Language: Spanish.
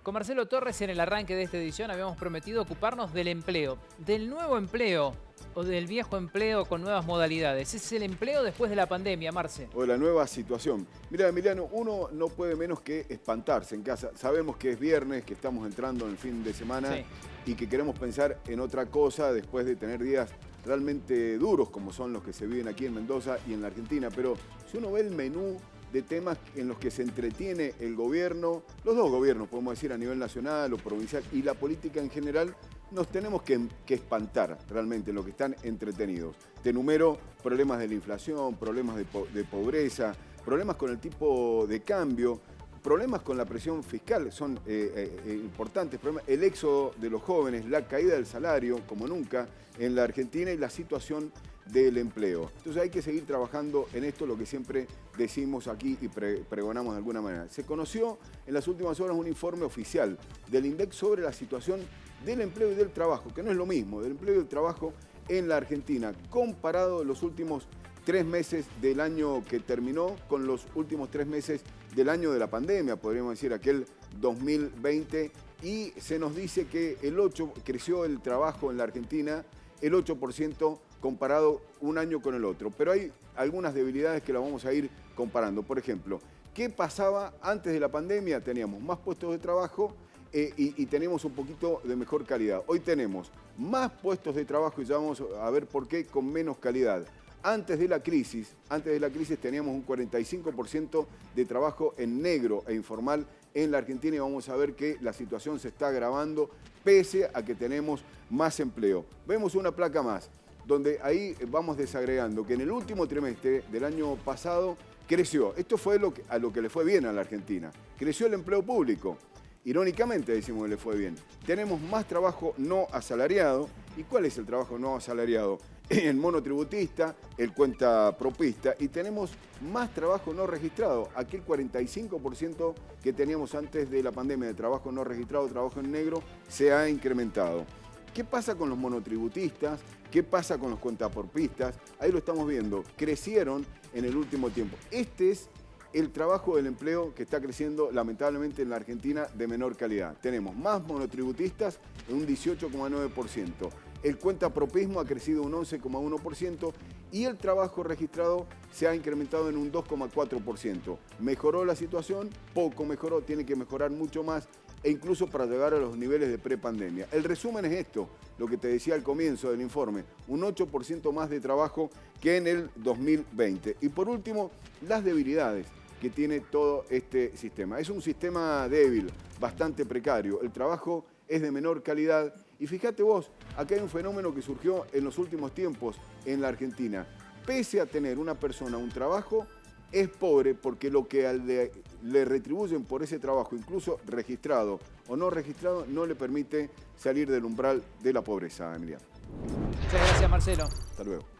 Con Marcelo Torres, en el arranque de esta edición, habíamos prometido ocuparnos del empleo, del nuevo empleo o del viejo empleo con nuevas modalidades. Es el empleo después de la pandemia, Marce. O la nueva situación. Mira, Emiliano, uno no puede menos que espantarse en casa. Sabemos que es viernes, que estamos entrando en el fin de semana y que queremos pensar en otra cosa después de tener días realmente duros como son los que se viven aquí en Mendoza y en la Argentina. Pero si uno ve el menú de temas en los que se entretiene el gobierno, los dos gobiernos, podemos decir, a nivel nacional o provincial, y la política en general, nos tenemos que espantar realmente en lo que están entretenidos. Te enumero problemas de la inflación, problemas de pobreza, problemas con el tipo de cambio, problemas con la presión fiscal, son importantes, el éxodo de los jóvenes, la caída del salario, como nunca, en la Argentina y la situación del empleo. Entonces hay que seguir trabajando en esto, lo que siempre decimos aquí y pregonamos de alguna manera. Se conoció en las últimas horas un informe oficial del INDEC sobre la situación del empleo y del trabajo, que no es lo mismo, del empleo y del trabajo en la Argentina, comparado los últimos 3 meses del año que terminó con los últimos 3 meses del año de la pandemia, podríamos decir aquel 2020, y se nos dice que creció el trabajo en la Argentina el 8% comparado un año con el otro. Pero hay algunas debilidades que las vamos a ir comparando. Por ejemplo, ¿qué pasaba antes de la pandemia? Teníamos más puestos de trabajo y teníamos un poquito de mejor calidad. Hoy tenemos más puestos de trabajo y ya vamos a ver por qué con menos calidad. Antes de la crisis teníamos un 45% de trabajo en negro e informal en la Argentina y vamos a ver que la situación se está agravando pese a que tenemos más empleo. Vemos una placa más, donde ahí vamos desagregando que en el último trimestre del año pasado creció. Esto fue a lo que le fue bien a la Argentina. Creció el empleo público. Irónicamente decimos que le fue bien. Tenemos más trabajo no asalariado. ¿Y cuál es el trabajo no asalariado? El monotributista, el cuentapropista, y tenemos más trabajo no registrado. Aquel 45% que teníamos antes de la pandemia de trabajo no registrado, trabajo en negro, se ha incrementado. ¿Qué pasa con los monotributistas? ¿Qué pasa con los cuentapropistas? Ahí lo estamos viendo. Crecieron en el último tiempo. Este es el trabajo del empleo que está creciendo lamentablemente en la Argentina de menor calidad. Tenemos más monotributistas en un 18,9%. El cuentapropismo ha crecido un 11,1% y el trabajo registrado se ha incrementado en un 2,4%. ¿Mejoró la situación? Poco mejoró, tiene que mejorar mucho más e incluso para llegar a los niveles de prepandemia. El resumen es esto, lo que te decía al comienzo del informe, un 8% más de trabajo que en el 2020. Y por último, las debilidades que tiene todo este sistema. Es un sistema débil, bastante precario. El trabajo es de menor calidad. Y fíjate vos, acá hay un fenómeno que surgió en los últimos tiempos en la Argentina. Pese a tener una persona un trabajo, es pobre porque lo que le retribuyen por ese trabajo, incluso registrado o no registrado, no le permite salir del umbral de la pobreza, Emiliano. Muchas gracias, Marcelo. Hasta luego.